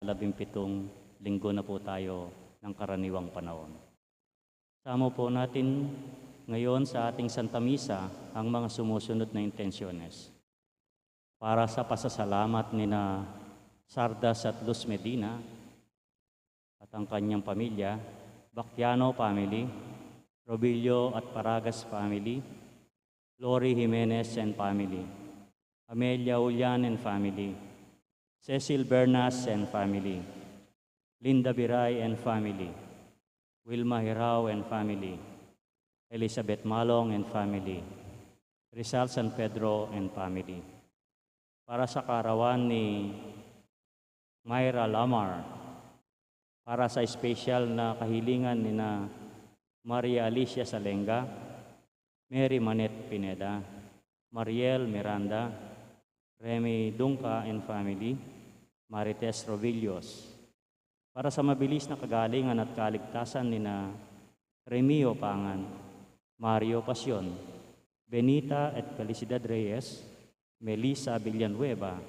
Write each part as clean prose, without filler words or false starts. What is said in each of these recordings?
17 linggo na po tayo ng karaniwang panahon. Sama po natin ngayon sa ating Santa Misa ang mga sumusunod na intensyones. Para sa pasasalamat ni na Sardas at Luz Medina at ang kanyang pamilya, Bactiano family, Robillo at Paragas family, Lori Jimenez and family, Amelia Ulian and family, Cecil Bernas and family, Linda Biray and family, Wilma Hirao and family, Elizabeth Malong and family, Rizal San Pedro and family. Para sa karawan ni Myra Lamar, para sa special na kahilingan ni na Maria Alicia Salenga, Mary Manette Pineda, Mariel Miranda, Remy Dungca and family, Marites Rovillos. Para sa mabilis na kagalingan at kaligtasan ni na Remio Pangan, Mario Pasion, Benita at Felicidad Reyes, Melissa Villanueva,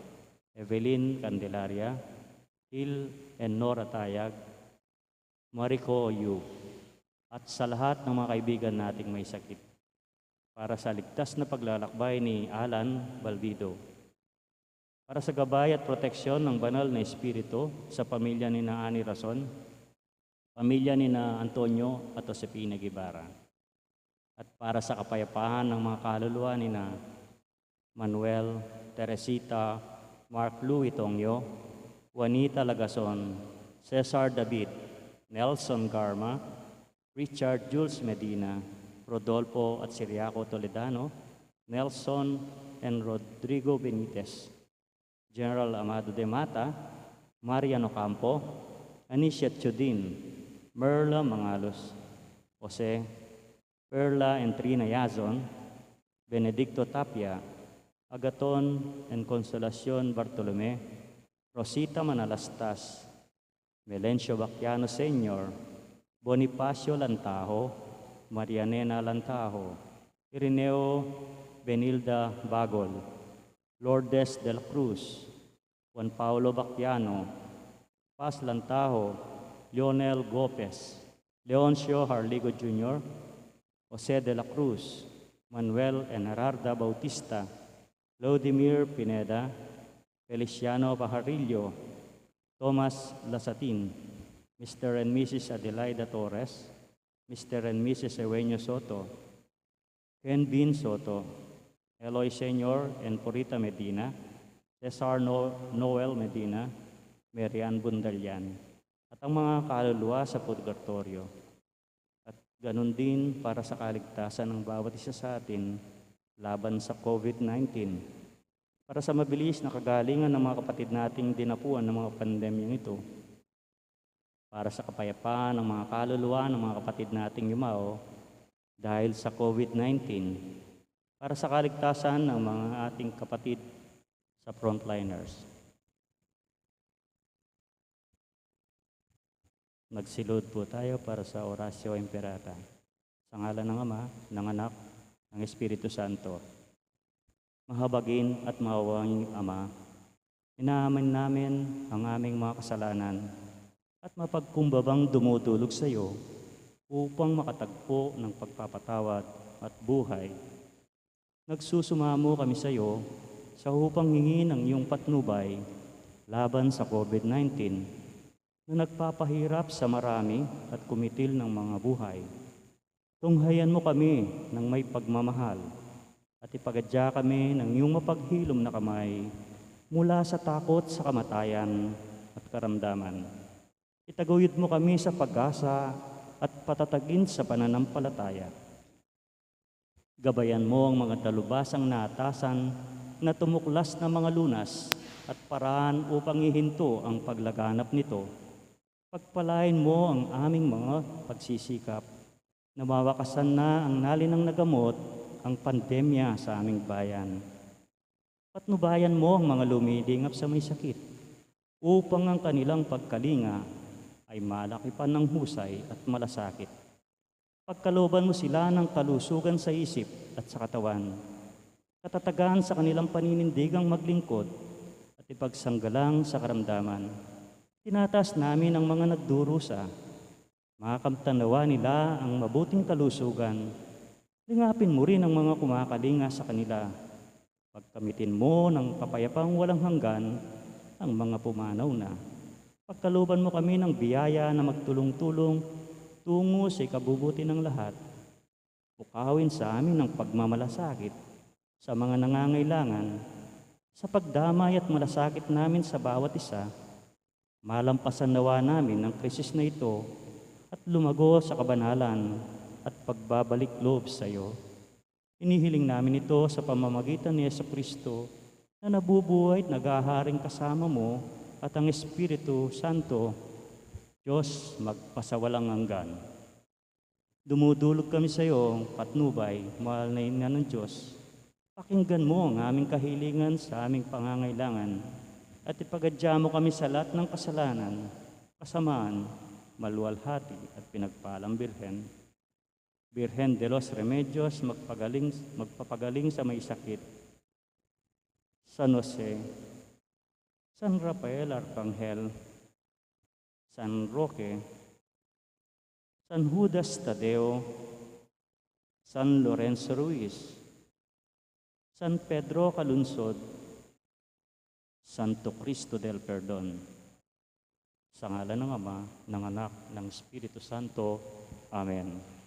Evelyn Candelaria, Hil and Nora Tayag, Marico Yu, at sa lahat ng mga kaibigan nating may sakit. Para sa ligtas na paglalakbay ni Alan Balbido. Para sa gabay at proteksyon ng banal na espiritu sa pamilya ni na Ani Rason, pamilya ni na Antonio at Josepina Guevara. At para sa kapayapaan ng mga kaluluwa ni na Manuel, Teresita, Mark Louis Tongyo, Juanita Lagason, Cesar David, Nelson Garma, Richard Jules Medina, Rodolfo at Siriaco Toledano, Nelson and Rodrigo Benitez, General Amado de Mata, Mariano Campo, Anicia Chudin, Merla Mangalos, Jose, Perla and Trina Yazon, Benedicto Tapia, Agaton and Consolacion Bartolome, Rosita Manalastas, Melencio Bactiano Sr., Bonifacio Lantaho, Marianena Lantaho, Irineo Benilda Bagol, Lourdes de la Cruz, Juan Paulo Bactiano, Paz Lantaho, Lionel Gopez, Leoncio Harligo Jr., Jose de la Cruz, Manuel and Gerarda Bautista, Vladimir Pineda, Feliciano Pajarillo, Thomas Lasatin, Mr. and Mrs. Adelaida Torres, Mr. and Mrs. Eugenio Soto, Ken Bin Soto, Eloy Senior and Purita Medina, Cesar Noel Medina, Marian Bundalian, at ang mga kaluluwa sa purgatorio. At ganun din para sa kaligtasan ng bawat isa sa atin laban sa COVID-19. Para sa mabilis na kagalingan ng mga kapatid nating dinapuan ng mga pandemyang ito. Para sa kapayapaan ng mga kaluluwa ng mga kapatid nating yumao dahil sa COVID-19. Para sa kaligtasan ng mga ating kapatid sa frontliners. Magsilod po tayo para sa Orasio Imperata. Sa ngalan ng Ama, ng Anak, ng Espiritu Santo. Mahabagin at mawawanging Ama, inaamin namin ang aming mga kasalanan at mapagkumbabang dumudulog sa iyo upang makatagpo ng pagpapatawad at buhay. Nagsusumamo kami sa iyo sa upang hingin ang iyong patnubay laban sa COVID-19 na nagpapahirap sa marami at kumitil ng mga buhay. Tunghayan mo kami ng may pagmamahal at ipagadya kami ng iyong mapaghilom na kamay mula sa takot sa kamatayan at karamdaman. Itaguyod mo kami sa pag-asa at patatagin sa pananampalataya. Gabayan mo ang mga dalubasang naatasan na tumuklas na mga lunas at paraan upang ihinto ang paglaganap nito. Pagpalain mo ang aming mga pagsisikap na mawakasan na ang nalinang nagamot ang pandemya sa aming bayan. Patnubayan mo ang mga lumilingap sa may sakit upang ang kanilang pagkalinga ay malakipan ng husay at malasakit. Pagkalooban mo sila ng kalusugan sa isip at sa katawan, katatagan sa kanilang paninindigang maglingkod at ipagsanggalang sa karamdaman. Tinataas namin ang mga nagdurusa. Makakamtanawa nila ang mabuting kalusugan. Lingapin mo rin ang mga kumakalinga sa kanila. Pagkamitin mo ng kapayapang walang hanggan ang mga pumanaw na. Pagkaluban mo kami ng biyaya na magtulong-tulong tungo sa ikabubuti ng lahat. Pukawin sa amin ang pagmamalasakit sa mga nangangailangan, sa pagdamay at malasakit namin sa bawat isa. Malampasan nawa namin ang krisis na ito at lumago sa kabanalan at pagbabalik loob sa iyo. Inihiling namin ito sa pamamagitan ni Jesucristo na nabubuhay at naghaharing kasama mo at ang Espiritu Santo, Diyos magpasawalang hanggan. Dumudulog kami sa iyo, patnubay, mahal na ina ng Diyos. Pakinggan mo ang aming kahilingan sa aming pangangailangan at ipagadya mo kami sa lahat ng kasalanan, kasamaan, maluwalhati at pinagpalang Birhen. Birhen de los Remedios, magpapagaling sa may sakit. San Jose, San Rafael Arcangel, San Roque, San Judas Tadeo, San Lorenzo Ruiz, San Pedro Calunsod, Santo Cristo del Perdon. Sa ngalan ng Ama, ng Anak, ng Espiritu Santo. Amen.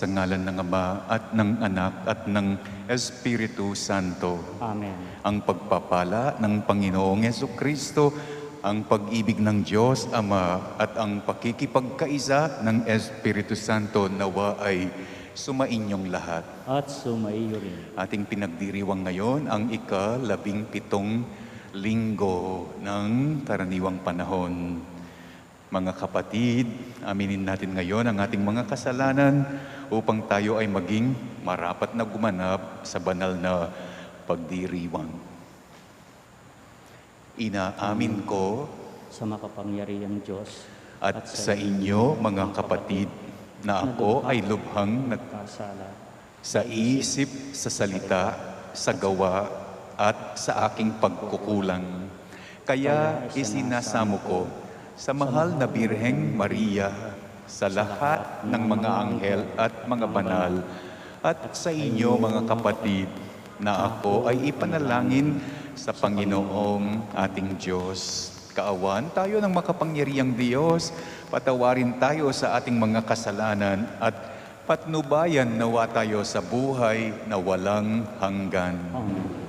Sa ngalan ng Ama at ng Anak at ng Espiritu Santo. Amen. Ang pagpapala ng Panginoong Jesucristo, ang pag-ibig ng Diyos Ama at ang pakikipagkaisa ng Espiritu Santo nawa ay sumainyong lahat. At sumaiyo rin. Ating pinagdiriwang ngayon ang ika-17 linggo ng karaniwang panahon. Mga kapatid, aminin natin ngayon ang ating mga kasalanan upang tayo ay maging marapat na gumanap sa banal na pagdiriwang. Inaamin ko Sa makapangyarihang Diyos at sa inyo, mga kapatid, na ako ay lubhang nagkasala sa isip, sa salita, sa gawa, at sa aking pagkukulang. Kaya isinasamo ko sa mahal na Birheng Maria, sa lahat ng mga anghel at mga banal, at sa inyo mga kapatid, na ako ay ipanalangin sa Panginoong ating Diyos. Kaawan tayo ng makapangyarihang Diyos, patawarin tayo sa ating mga kasalanan, at patnubayan nawa tayo sa buhay na walang hanggan. Amen.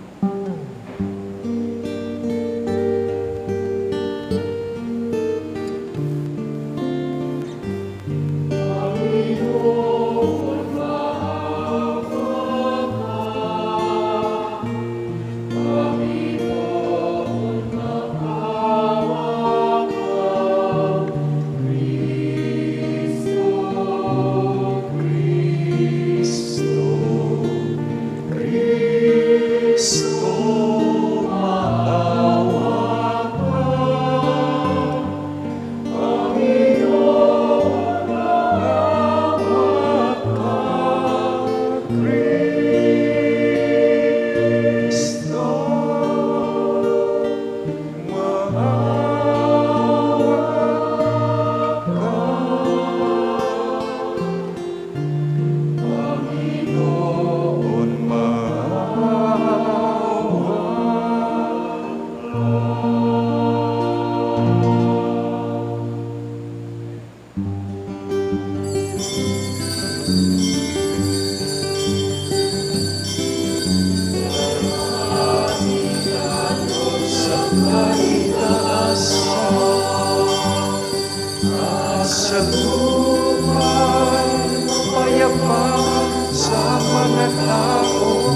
mga tao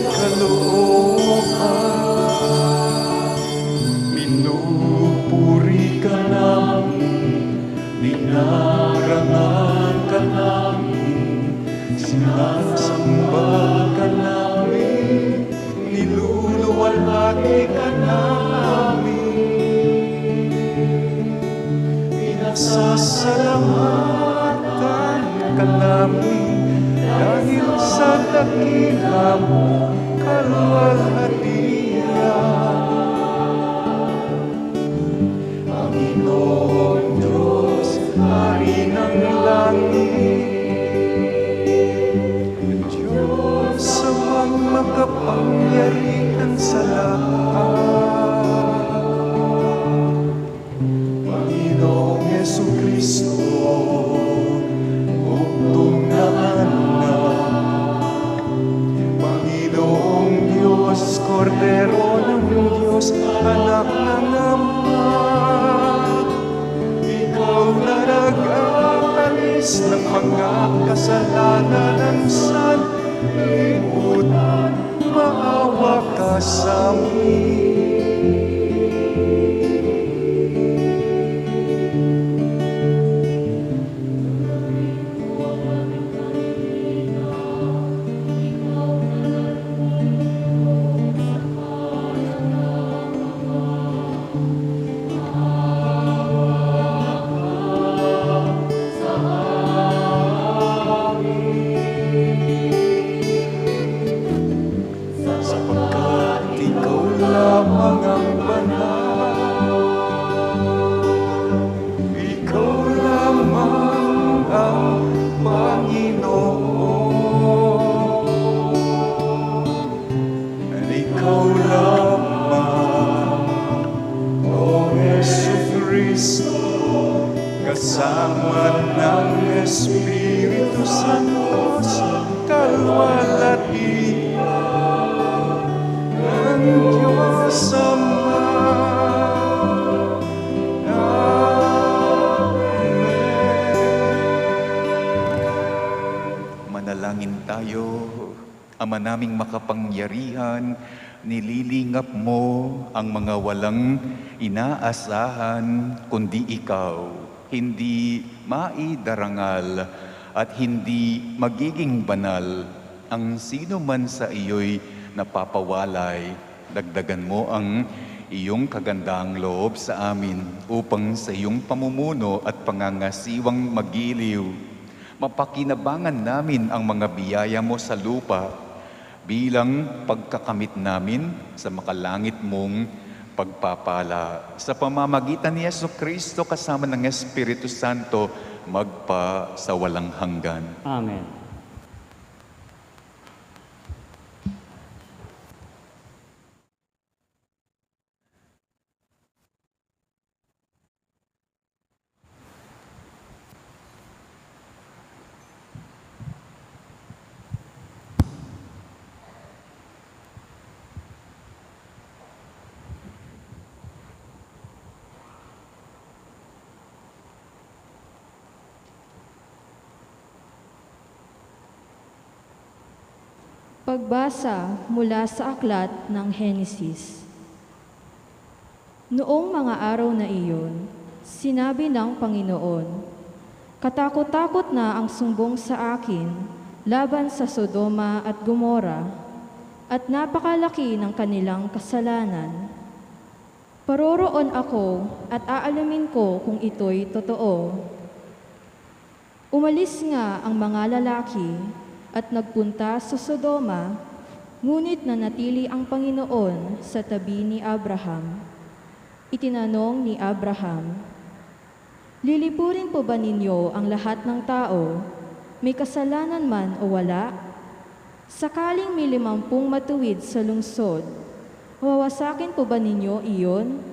kalooban. Pinupuri ka namin, dinarangan ka namin, sinasamba ka namin, niluluwalhati ka namin. Pinasasalamatan ka namin dahil sa dakila mo kaluwalhatian. Panginoong Diyos, Hari ng langit, Diyos amang makapangyarihan sa lahat. Panginoong Jesucristo, bugtong na anak, Panginoong Diyos, Kordero ng Diyos, anak ng Ama, ikaw na nag-aalis ng mga kasalanan ng sanlibutan, maawa ka sa amin. Sapagkat ikaw lamang ang banal, ikaw lamang ang Panginoon, at ikaw lamang, O Jesucristo, kasama ng Espiritu Santo sa kalwalhatian ng Diyos Ama. Amen. Manalangin tayo. Ama naming makapangyarihan, nililingap mo ang mga walang inaasahan kundi ikaw, hindi maidarangal at hindi magiging banal ang sino man sa iyo'y napapawalay. Dagdagan mo ang iyong kagandahang loob sa amin upang sa iyong pamumuno at pangangasiwang magiliw, mapakinabangan namin ang mga biyaya mo sa lupa bilang pagkakamit namin sa makalangit mong pagpapala. Sa pamamagitan ni Jesucristo kasama ng Espiritu Santo, magpa sa walang hanggan. Amen. Pagbasa mula sa aklat ng Henesis. Noong mga araw na iyon, sinabi ng Panginoon, "Katakot-takot na ang sumbong sa akin laban sa Sodoma at Gomora, at napakalaki ng kanilang kasalanan. Paroroon ako at aalamin ko kung ito'y totoo." Umalis nga ang mga lalaki at nagpunta sa Sodoma, ngunit nanatili ang Panginoon sa tabi ni Abraham. Itinanong ni Abraham, "Lilipurin po ba ninyo ang lahat ng tao, may kasalanan man o wala? Sakaling may 50 matuwid sa lungsod, wawasakin po ba ninyo iyon?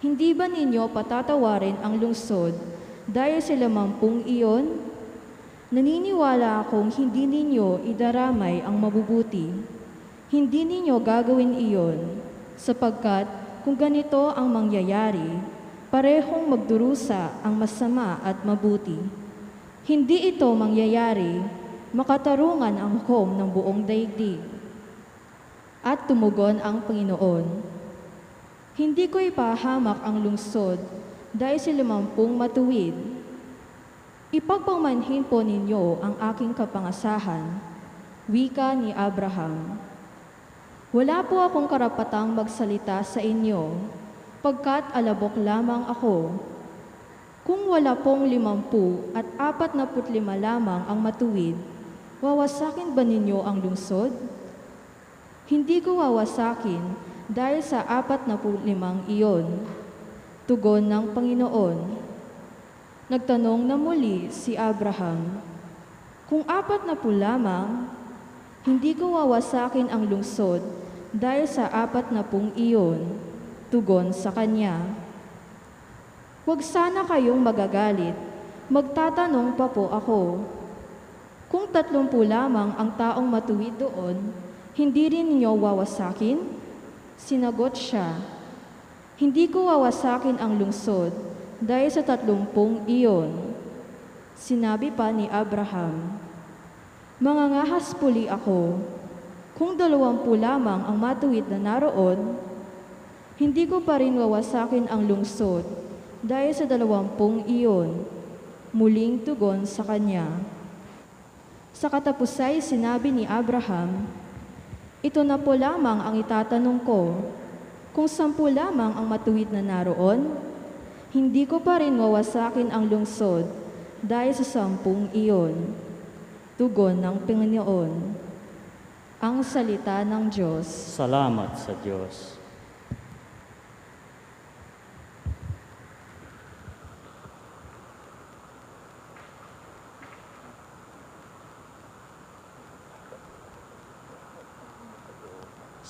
Hindi ba ninyo patatawarin ang lungsod dahil sa 50 iyon? Naniniwala akong hindi ninyo idaramay ang mabubuti. Hindi ninyo gagawin iyon, sapagkat kung ganito ang mangyayari, parehong magdurusa ang masama at mabuti. Hindi ito mangyayari makatarungan ang hukom ng buong daigdig. At tumugon ang Panginoon, hindi ko ipahamak ang lungsod dahil sa 50 matuwid. Ipagpamanhin po ninyo ang aking kapangasahan, wika ni Abraham. Wala po akong karapatang magsalita sa inyo, pagkat alabok lamang ako. Kung wala pong 50 at 45 lamang ang matuwid, wawasakin ba ninyo ang lungsod? Hindi ko wawasakin dahil sa 45 iyon. Tugon ng Panginoon. Nagtanong na muli si Abraham, kung 40 lamang, hindi ko wawasakin ang lungsod dahil sa 40 iyon. Tugon sa kanya, huwag sana kayong magagalit, magtatanong pa po ako. Kung 30 lamang ang taong matuwid doon, hindi rin ninyo wawasakin? Sinagot siya, hindi ko wawasakin ang lungsod dahil sa 30 iyon. Sinabi pa ni Abraham, mangangahas puli ako, kung 20 lamang ang matuwid na naroon, hindi ko pa rin wawasakin ang lungsod dahil sa 20 iyon. Muling tugon sa kanya. Sa katapusay sinabi ni Abraham, ito na po lamang ang itatanong ko, kung 10 lamang ang matuwid na naroon, hindi ko pa rin wawasakin ang lungsod dahil sa 10 iyon. Tugon ng Panginoon. Ang salita ng Diyos. Salamat sa Diyos.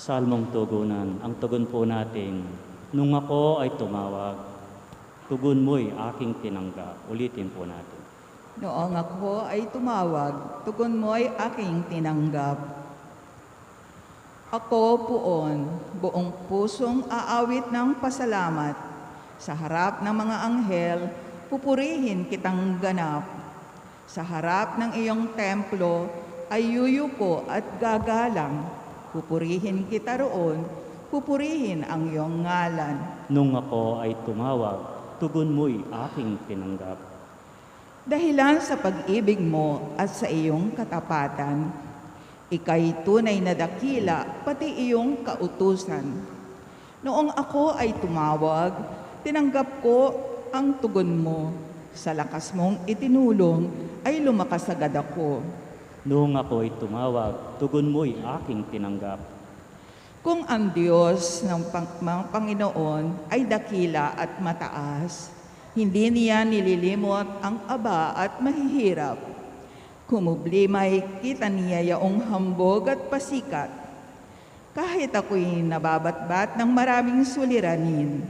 Salmong tugunan, ang tugon po natin, nung ako ay tumawag, tugon mo'y aking tinanggap. Ulitin po natin. Noong ako ay tumawag, tugon mo'y aking tinanggap. Ako poon, buong pusong aawit ng pasalamat. Sa harap ng mga anghel, pupurihin kitang ganap. Sa harap ng iyong templo, ay yuyuko at gagalang. Pupurihin kita roon, pupurihin ang iyong ngalan. Nung ako ay tumawag, tugon mo'y aking tinanggap. Dahilan sa pag-ibig mo at sa iyong katapatan, ika'y tunay na dakila, pati iyong kautusan. Noong ako ay tumawag, tinanggap ko ang tugon mo. Sa lakas mong itinulong, ay lumakas agad ako. Noong ako ay tumawag, tugon mo'y aking tinanggap. Kung ang Diyos ng Panginoon ay dakila at mataas, hindi niya nililimot ang aba at mahihirap. Kumublimay kita niya yaong hambog at pasikat. Kahit ako'y nababatbat ng maraming suliranin,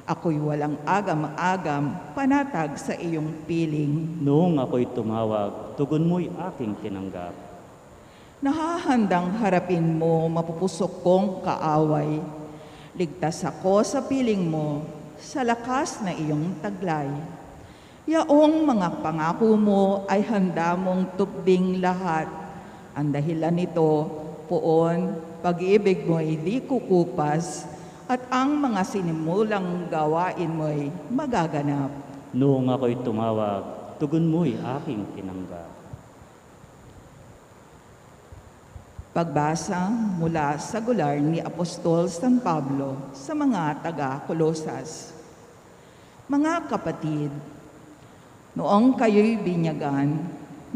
ako'y walang agam-agam, panatag sa iyong piling. Noong ako'y tumawag, tugon mo'y aking tinanggap. Nahahandang harapin mo mapupusok kong kaaway. Ligtas ako sa piling mo, sa lakas na iyong taglay. Yaong mga pangako mo ay handa mong tubing lahat. Ang dahilan nito, poon, pag-ibig mo ay di kukupas, at ang mga sinimulang gawain mo'y magaganap. Noong ako'y tumawag, tugon mo'y aking tinanggap. Pagbasa mula sa gular ni Apostol San Pablo sa mga taga-Kolosas. Mga kapatid, noong kayo'y binyagan,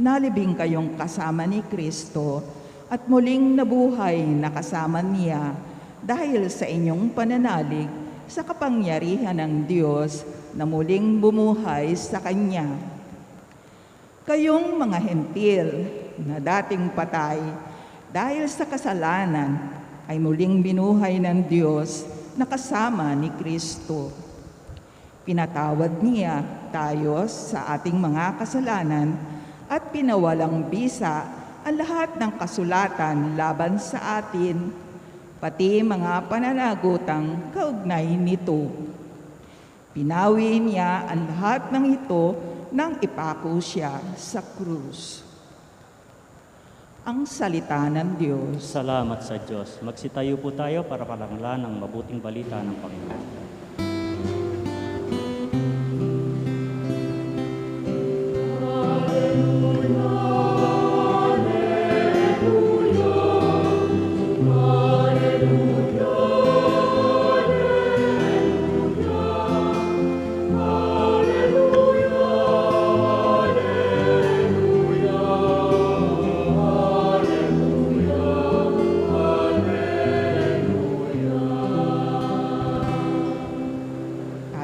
nalibing kayong kasama ni Kristo at muling nabuhay na kasama niya dahil sa inyong pananalig sa kapangyarihan ng Diyos na muling bumuhay sa Kanya. Kayong mga hentil na dating patay dahil sa kasalanan ay muling binuhay ng Diyos na kasama ni Kristo. Pinatawad niya tayo sa ating mga kasalanan at pinawalang bisa ang lahat ng kasulatan laban sa atin, pati mga pananagutang kaugnay nito. Pinawi niya ang lahat ng ito nang ipako siya sa krus. ang salita ng Diyos. Salamat sa Diyos. Magsitayo po tayo para palanglan ang mabuting balita ng Panginoon.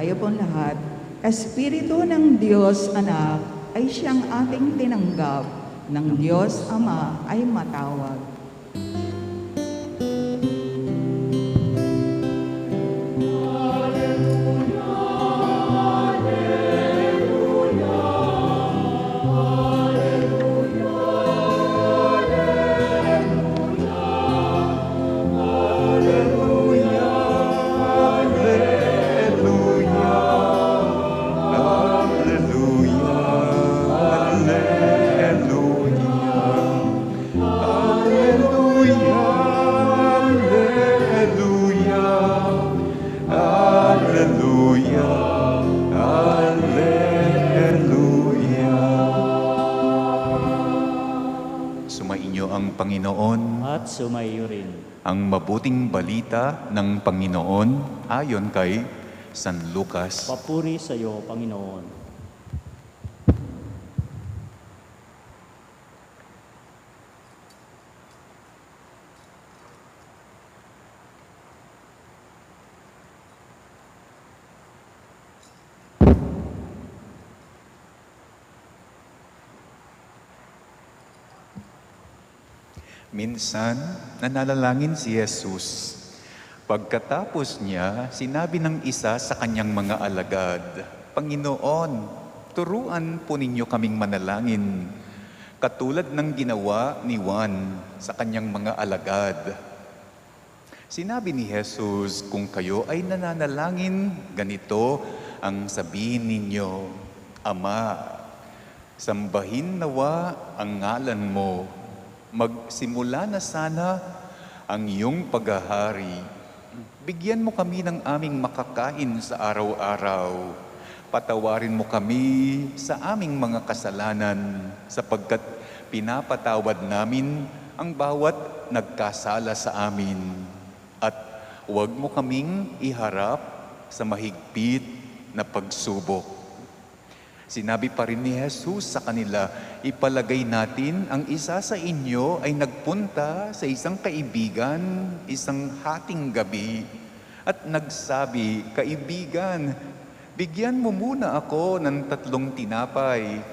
Tayo pong lahat, Espiritu ng Diyos Anak ay siyang ating tinanggap, ng Diyos Ama ay matawag. Sumainyo ang Panginoon. At sumaiyo rin. Ang mabuting balita ng Panginoon ayon kay San Lucas. Papuri sa iyo, Panginoon. Minsan, nanalangin si Jesus. Pagkatapos niya, sinabi ng isa sa kanyang mga alagad, Panginoon, turuan po ninyo kaming manalangin, katulad ng ginawa ni Juan sa kanyang mga alagad. Sinabi ni Jesus, kung kayo ay nananalangin, ganito ang sabihin ninyo, Ama, sambahin nawa ang ngalan mo, magsimula na sana ang iyong paghahari. Bigyan mo kami ng aming makakain sa araw-araw. Patawarin mo kami sa aming mga kasalanan sapagkat pinapatawad namin ang bawat nagkasala sa amin. At huwag mo kaming iharap sa mahigpit na pagsubok. Sinabi pa rin ni Jesus sa kanila, ipalagay natin ang isa sa inyo ay nagpunta sa isang kaibigan, isang hating gabi, at nagsabi, Kaibigan, bigyan mo muna ako ng 3 tinapay.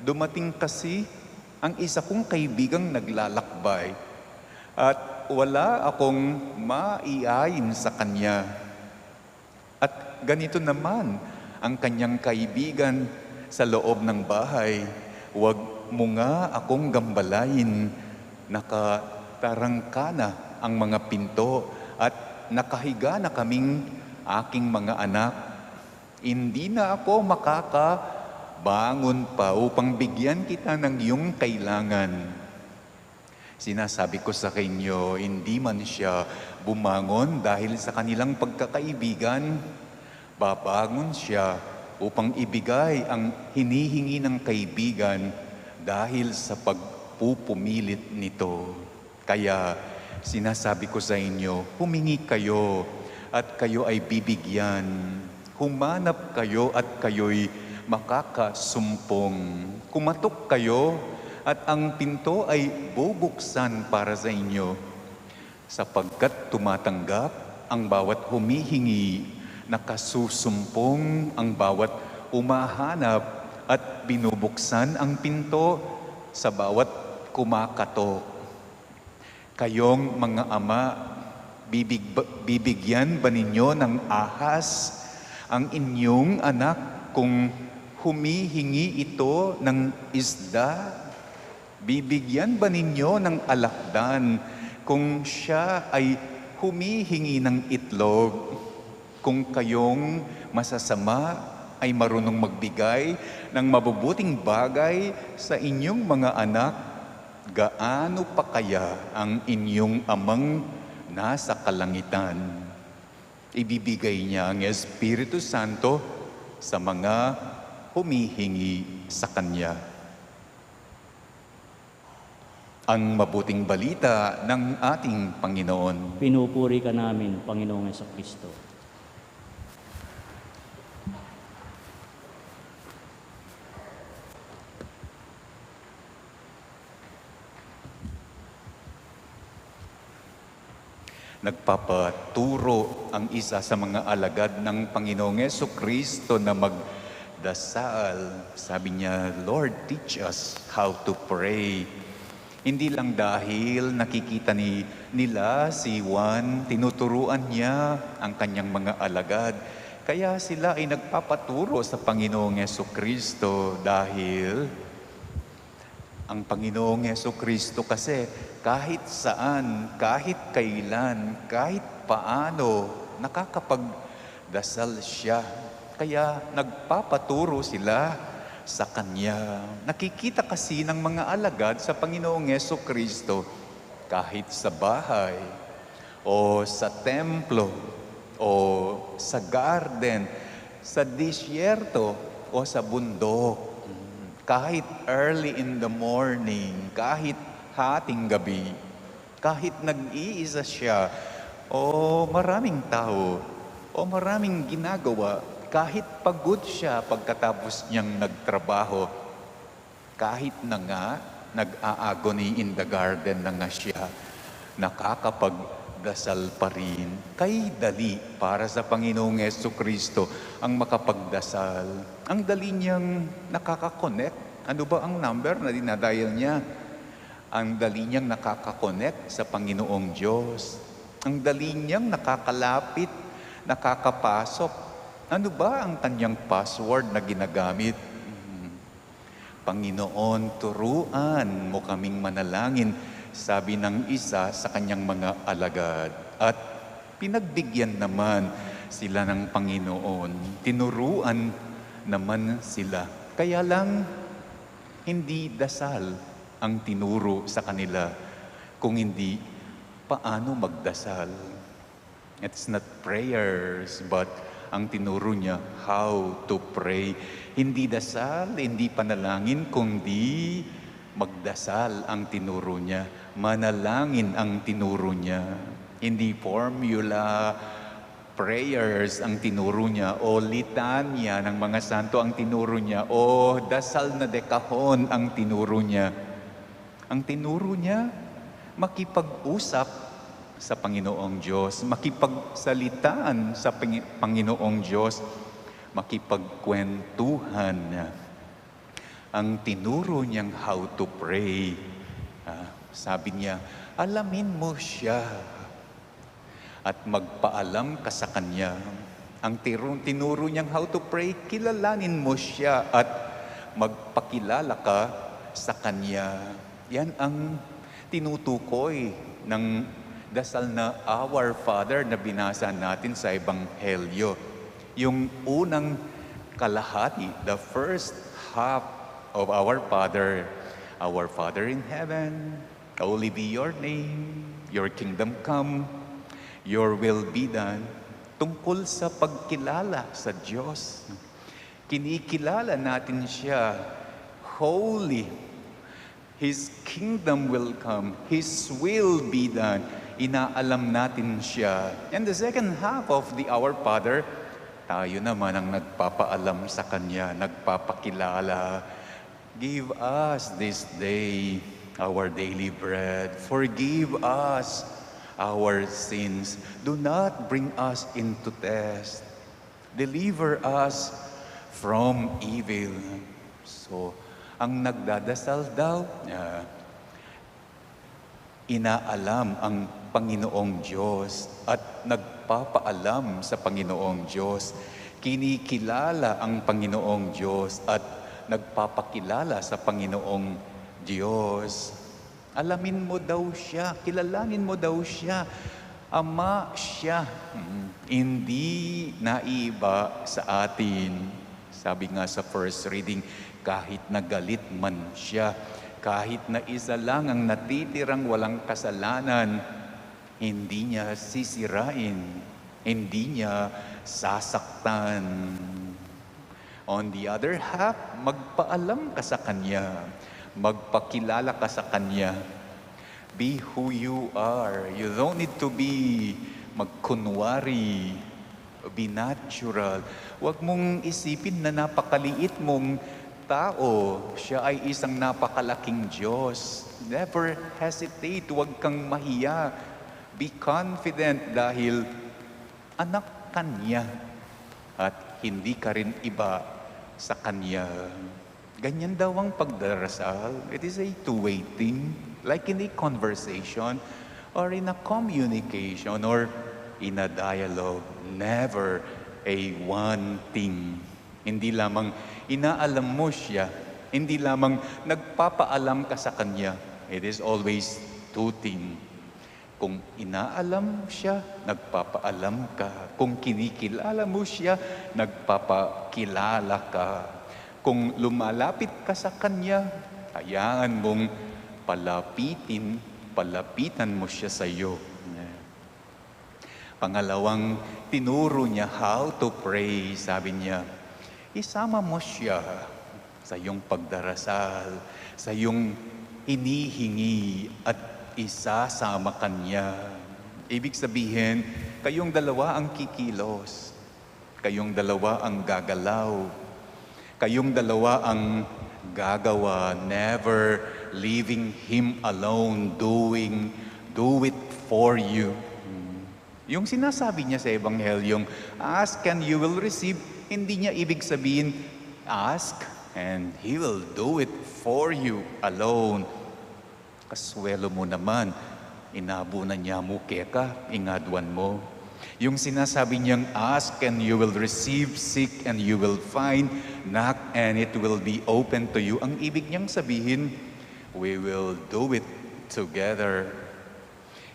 Dumating kasi ang isa kong kaibigang naglalakbay, at wala akong maiayin sa kanya. At ganito naman ang kanyang kaibigan, sa loob ng bahay, huwag mo nga akong gambalain. Nakatarangka na ang mga pinto at nakahiga na kaming aking mga anak. Hindi na ako makakabangon pa upang bigyan kita ng iyong kailangan. Sinasabi ko sa inyo, hindi man siya bumangon dahil sa kanilang pagkakaibigan, babangon siya upang ibigay ang hinihingi ng kaibigan dahil sa pagpupumilit nito. Kaya sinasabi ko sa inyo, humingi kayo at kayo ay bibigyan. Humanap kayo at kayo'y makakasumpong. Kumatok kayo at ang pinto ay bubuksan para sa inyo. Sapagkat tumatanggap ang bawat humihingi, nakasusumpong ang bawat umahanap at binubuksan ang pinto sa bawat kumakatok. Kayong mga ama, bibigyan ba ninyo ng ahas ang inyong anak kung humihingi ito ng isda? Bibigyan ba ninyo ng alakdan kung siya ay humihingi ng itlog? Kung kayong masasama ay marunong magbigay ng mabubuting bagay sa inyong mga anak, gaano pa kaya ang inyong amang nasa kalangitan? Ibibigay niya ang Espiritu Santo sa mga humihingi sa Kanya. Ang mabuting balita ng ating Panginoon. Pinupuri ka namin, Panginoong Kristo. Nagpapaturo ang isa sa mga alagad ng Panginoong Kristo na magdasal. Sabi niya, Lord, teach us how to pray. Hindi lang dahil nakikita nila si Juan, tinuturuan niya ang kanyang mga alagad. Kaya sila ay nagpapaturo sa Panginoong Kristo dahil ang Panginoong Kristo kasi kahit saan, kahit kailan, kahit paano, nakakapagdasal siya. Kaya nagpapaturo sila sa Kanya. Nakikita kasi ng mga alagad sa Panginoong Kristo kahit sa bahay o sa templo o sa garden, sa disyerto o sa bundok. Kahit early in the morning, kahit hating gabi, kahit nag-iisa siya, o maraming tao, o maraming ginagawa, kahit pagod siya pagkatapos niyang nagtrabaho, kahit na nga nag-aagony in the garden na nga siya, nakakapagdasal pa rin. Kay dali para sa Panginoong Kristo ang makapagdasal. Ang dali niyang nakaka-connect. Ano ba ang number na dinadial niya? Ang dali niyang nakaka-connect sa Panginoong Diyos. Ang dali niyang nakakalapit, nakakapasok. Ano ba ang kanyang password na ginagamit? Panginoon, turuan mo kaming manalangin, sabi ng isa sa kanyang mga alagad. At pinagbigyan naman sila ng Panginoon. Tinuruan naman sila. Kaya lang, hindi dasal ang tinuro sa kanila, kung hindi paano magdasal. It's not prayers, but ang tinuro niya, how to pray. Hindi dasal, hindi panalangin, kundi magdasal ang tinuro niya. Manalangin ang tinuro niya. Hindi formula, prayers ang tinuro niya, o litanya ng mga santo ang tinuro niya, o dasal na dekahon ang tinuro niya. Ang tinuro niya, makipag-usap sa Panginoong Diyos, makipagsalitaan sa Panginoong Diyos, makipagkwentuhan. Ang tinuro niyang how to pray, sabi niya, alamin mo siya at magpaalam ka sa Kanya. Ang tinuro niyang how to pray, kilalanin mo siya at magpakilala ka sa Kanya. Yan ang tinutukoy ng dasal na Our Father na binasa natin sa Ebanghelyo. Yung unang kalahati, the first half of Our Father in heaven, holy be your name, your kingdom come, your will be done, tungkol sa pagkilala sa Diyos. Kinikilala natin siya, holy. His kingdom will come, His will be done. Inaalam natin siya. And the second half of the Our Father, tayo naman ang nagpapaalam sa Kanya, nagpapakilala. Give us this day our daily bread. Forgive us our sins. Do not bring us into test. Deliver us from evil. So, ang nagdadasal daw, inaalam ang Panginoong Diyos at nagpapaalam sa Panginoong Diyos. Kinikilala ang Panginoong Diyos at nagpapakilala sa Panginoong Diyos. Alamin mo daw siya, kilalanin mo daw siya. Ama siya, hindi naiba sa atin. Sabi nga sa first reading, kahit nagalit man siya, kahit na isa lang ang natitirang walang kasalanan, hindi niya sisirain, hindi niya sasaktan. On the other half, magpaalam ka sa Kanya, magpakilala ka sa Kanya. Be who you are. You don't need to be magkunwari. Be natural. Huwag mong isipin na napakaliit mong tao. Siya ay isang napakalaking Diyos. Never hesitate. Huwag kang mahiya. Be confident dahil anak ka niya. At hindi ka rin iba sa Kanya. Ganyan daw ang pagdarasal. It is a two-way thing. Like in a conversation or in a communication or in a dialogue. Never a one thing. Hindi lamang inaalam mo siya. Hindi lamang nagpapaalam ka sa Kanya. It is always two things. Kung inaalam siya, nagpapaalam ka. Kung kinikilala mo siya, nagpapakilala ka. Kung lumalapit ka sa Kanya, hayaan mong palapitan mo siya sa iyo. Pangalawang, tinuro niya how to pray. Sabi niya, isama mo siya sa iyong pagdarasal, sa iyong hinihingi at isasama Kanya. Ibig sabihin, kayong dalawa ang kikilos. Kayong dalawa ang gagalaw. Kayong dalawa ang gagawa. Never leaving Him alone, do it for you. Yung sinasabi niya sa Ebanghelyong, ask and you will receive, hindi niya ibig sabihin, ask and He will do it for you alone. Kaswelo mo naman, inabunan niya mo ka, ingadwan mo. Yung sinasabi niyang, ask and you will receive, seek and you will find, knock and it will be open to you. Ang ibig niyang sabihin, we will do it together.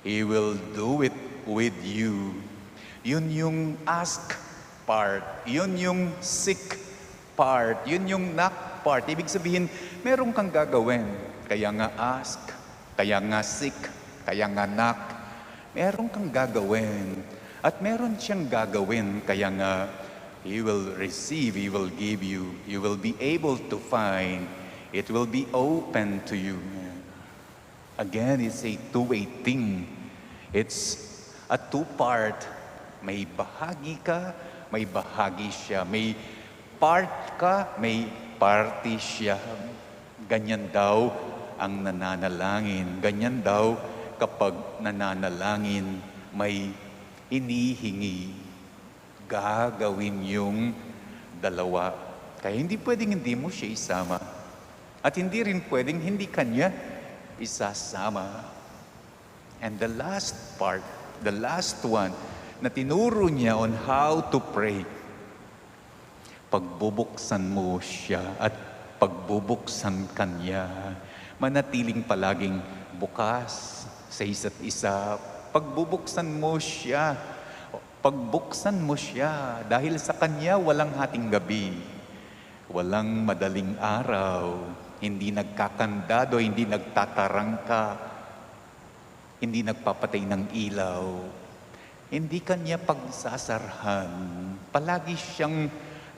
He will do it with you. Yun yung ask part. Yun yung seek part. Yun yung knock part. Ibig sabihin, meron kang gagawin. Kaya nga ask, kaya nga seek, kaya nga knock. Meron kang gagawin. At meron siyang gagawin. Kaya nga, He will receive, He will give you. You will be able to find. It will be open to you. Again, it's a two-way thing. It's a two-part. May bahagi ka, may bahagi siya. May part ka, may party siya. Ganyan daw ang nananalangin. Ganyan daw kapag nananalangin, may hinihingi. Gagawin yung dalawa. Kaya hindi pwedeng hindi mo siya isama. At hindi rin pwedeng hindi kanya isasama. And the last part, the last one, na tinuro niya on how to pray, pagbubuksan mo siya at pagbubuksan kanya, manatiling palaging bukas sa isa't isa. Pagbubuksan mo siya, pagbuksan mo siya, dahil sa kanya walang hating gabi, walang madaling araw, hindi nagkakandado, hindi nagtatarangka, hindi nagpapatay ng ilaw, hindi kanya pagsasarhan. Palagi siyang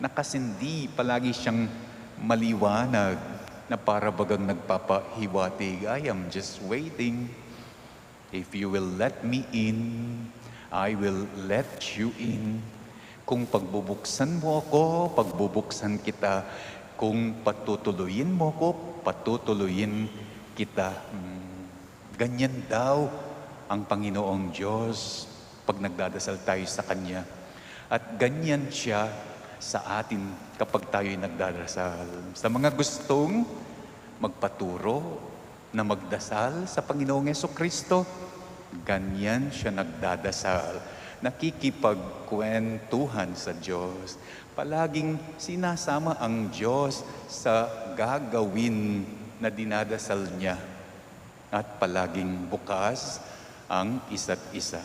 nakasindi, palagi siyang maliwanag na para bagang nagpapahiwatig. I am just waiting. If you will let me in, I will let you in. Kung pagbubuksan mo ako, pagbubuksan kita. Kung patutuloyin mo ko, patutuloyin kita. Ganyan daw ang Panginoong Diyos pag nagdadasal tayo sa Kanya. At ganyan siya sa atin kapag tayo'y nagdadasal. Sa mga gustong magpaturo na magdasal sa Panginoong Jesucristo, ganyan siya nagdadasal. Nakikipagkwentuhan sa Diyos. Palaging sinasama ang Diyos sa gagawin na dinadasal niya. At palaging bukas ang isa't isa.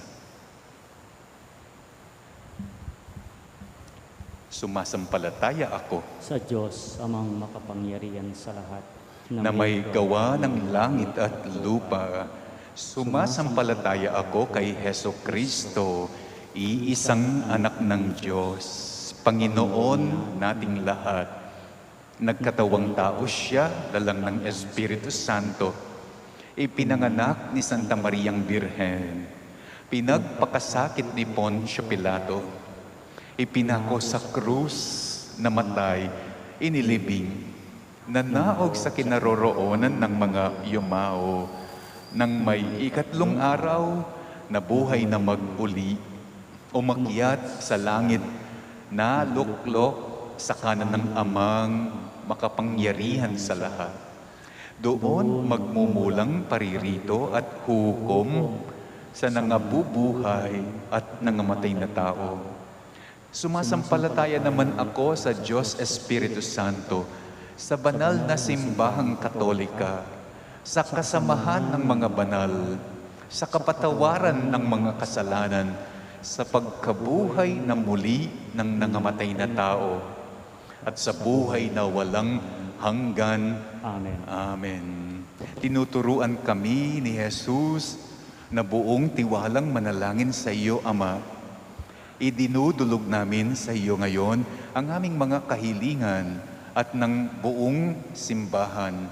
Sumasampalataya ako Sa Diyos, amang makapangyarihan sa lahat. na may gawa ng langit at lupa. Sumasampalataya ako kay Heso Kristo, iisang anak ng Diyos, Panginoon nating lahat. Nagkatawang tao siya, dalang ng Espiritu Santo. Ipinanganak ni Santa Mariang Birhen. Pinagpakasakit ni Poncio Pilato. Ipinako sa krus, namatay, inilibing. Nanaog sa kinaroroonan ng mga yumao. Nang may ikatlong araw, nabuhay na mag-uli. Umakyat sa langit, naluklok sa kanan ng Amang makapangyarihan sa lahat. Doon magmumulang paririto at hukom sa nangabubuhay at nangamatay na tao. Sumasampalataya naman ako sa Diyos Espiritu Santo, sa banal na simbahang katolika, sa kasamahan ng mga banal, sa kapatawaran ng mga kasalanan, sa pagkabuhay na muli ng nangamatay na tao, at sa buhay na walang hanggan. Amen. Amen. Tinuturuan kami ni Jesus na buong tiwalang manalangin sa iyo, Ama. Idinudulog namin sa iyo ngayon ang aming mga kahilingan at ng buong simbahan.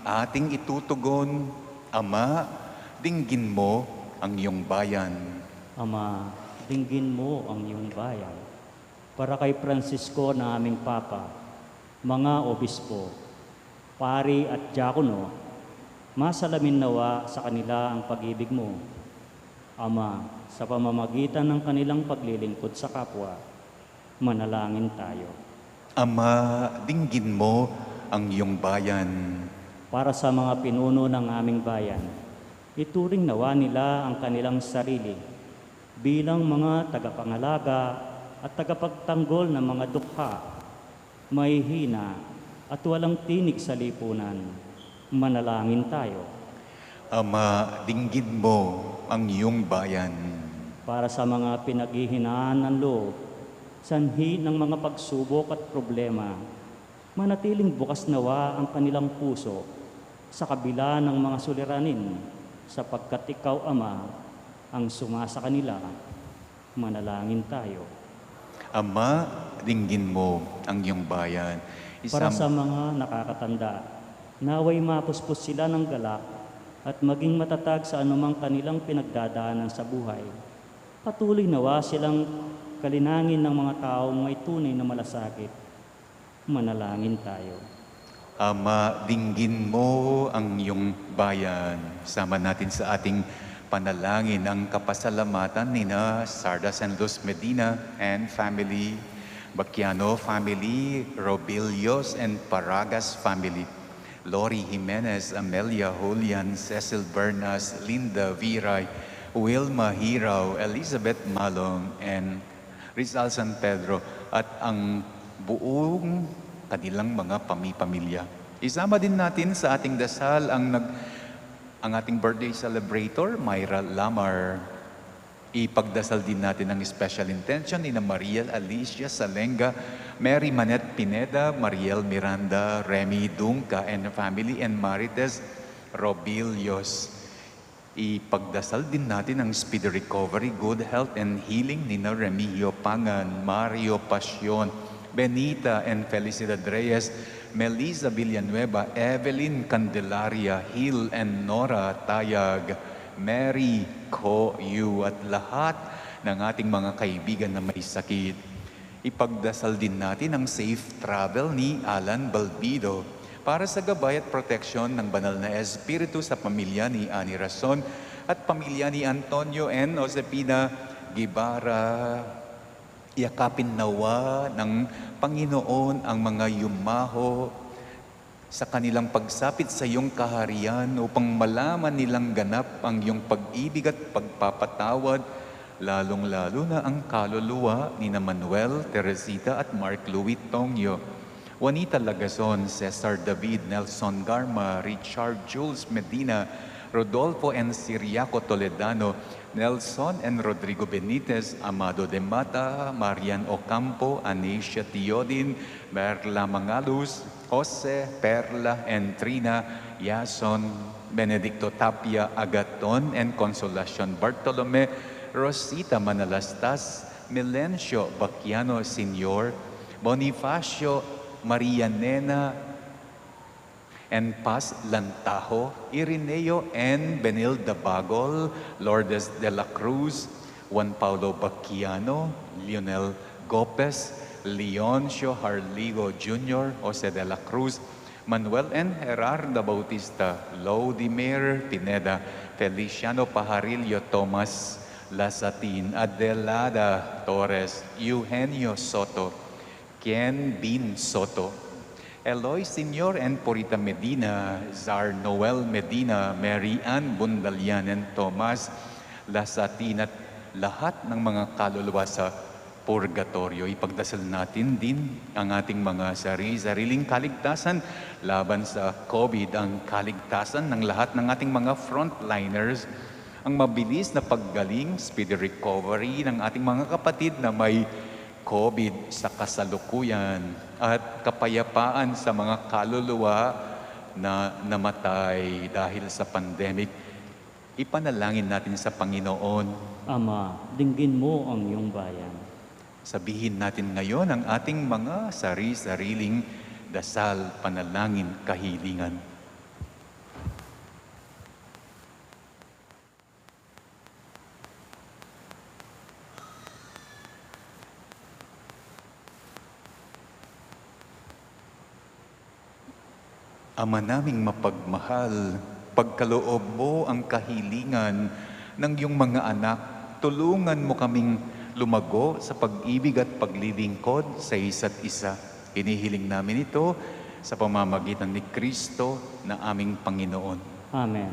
Ating itutugon, Ama, dinggin mo ang iyong bayan. Ama, dinggin mo ang iyong bayan. Para kay Francisco na aming Papa, mga obispo, pari at diakono, masalamin nawa sa kanila ang pag-ibig mo. Ama, sa pamamagitan ng kanilang paglilingkod sa kapwa, manalangin tayo. Ama, dinggin mo ang iyong bayan. Para sa mga pinuno ng aming bayan, ituring nawa nila ang kanilang sarili bilang mga tagapangalaga at tagapagtanggol ng mga dukha, may hina at walang tinig sa lipunan. Manalangin tayo. Ama, dinggin mo ang iyong bayan. Para sa mga pinaghihinaan ng loob, sanhi ng mga pagsubok at problema, manatiling bukas nawa ang kanilang puso sa kabila ng mga suliranin, sapagkat ikaw, Ama, ang sumasa kanila. Manalangin tayo. Ama, dinggin mo ang iyong bayan. Para sa mga nakakatanda, naway mapuspos sila ng galak at maging matatag sa anumang kanilang pinagdadaanan sa buhay. Patuloy nawa silang kalinangin ng mga taong may tunay na malasakit. Manalangin tayo. Ama, dinggin mo ang iyong bayan. Sama natin sa ating panalangin ang kapasalamatan ni na Sardas and Luz Medina and family, Baquiano family, Robilios and Paragas family, Lori Jimenez, Amelia Julian, Cecil Bernas, Linda Viray, Wilma Hiraw, Elizabeth Malong, and Rizal San Pedro, at ang buong kanilang mga pamilya. Isama din natin sa ating dasal ang ating birthday celebrator, Myra Lamar. Ipagdasal din natin ang special intention ni na Mariel Alicia Salenga, Mary Manette Pineda, Mariel Miranda, Remy Dunca and family, and Marites Robilios. Ipagdasal din natin ang speedy recovery, good health and healing ni na Remigio Pangan, Mario Pasyon, Benita and Felicidad Reyes, Melissa Villanueva, Evelyn Candelaria, Hill and Nora Tayag, Mary Ko-Yu, at lahat ng ating mga kaibigan na may sakit. Ipagdasal din natin ang safe travel ni Alan Balbido para sa gabay at proteksyon ng banal na Espiritu sa pamilya ni Ani Rason at pamilya ni Antonio N. Josepina Gibara. Yakapin nawa ng Panginoon ang mga yumaho sa kanilang pagsapit sa iyong kaharian upang malaman nilang ganap ang iyong pag-ibig at pagpapatawad, lalong-lalo na ang kaluluwa ni na Manuel, Teresita at Mark Louis Tongyo, Juanita Lagazon, Cesar David, Nelson Garma, Richard Jules Medina, Rodolfo and Siriaco Toledano, Nelson and Rodrigo Benitez, Amado de Mata, Marian Ocampo, Anesia Tiodin, Merla Mangalus, Jose, Perla, and Trina, Yason, Benedicto Tapia, Agaton, and Consolacion Bartolome, Rosita Manalastas, Milencio Bacchiano Sr., Bonifacio Maria Nena, and Paz Lantajo, Irineo and Benilda Bagol, Lourdes de la Cruz, Juan Paulo Bacchiano, Lionel Gopez, Leoncio Harligo Jr., Jose de la Cruz, Manuel N. Gerardo Bautista, Lodimir Pineda, Feliciano Pajarillo Tomas, Lasatin, Adelada Torres, Eugenio Soto, Ken Bin Soto, Eloy Senior and Purita Medina, Zar Noel Medina, Mary Ann Bundalian and Tomas Lasatin at lahat ng mga kaluluwa sa purgatorio. Ipagdasal natin din ang ating mga sariling kaligtasan laban sa COVID, ang kaligtasan ng lahat ng ating mga frontliners, ang mabilis na paggaling, speedy recovery ng ating mga kapatid na may COVID sa kasalukuyan at kapayapaan sa mga kaluluwa na namatay dahil sa pandemic. Ipanalangin natin sa Panginoon. Ama, dinggin mo ang iyong bayan. Sabihin natin ngayon ang ating mga sariling dasal, panalangin, kahilingan. Ama naming mapagmahal, pagkaloob mo ang kahilingan ng iyong mga anak, tulungan mo kaming lumago sa pag-ibig at paglilingkod sa isa't isa. Hinihiling namin ito sa pamamagitan ni Kristo na aming Panginoon. Amen.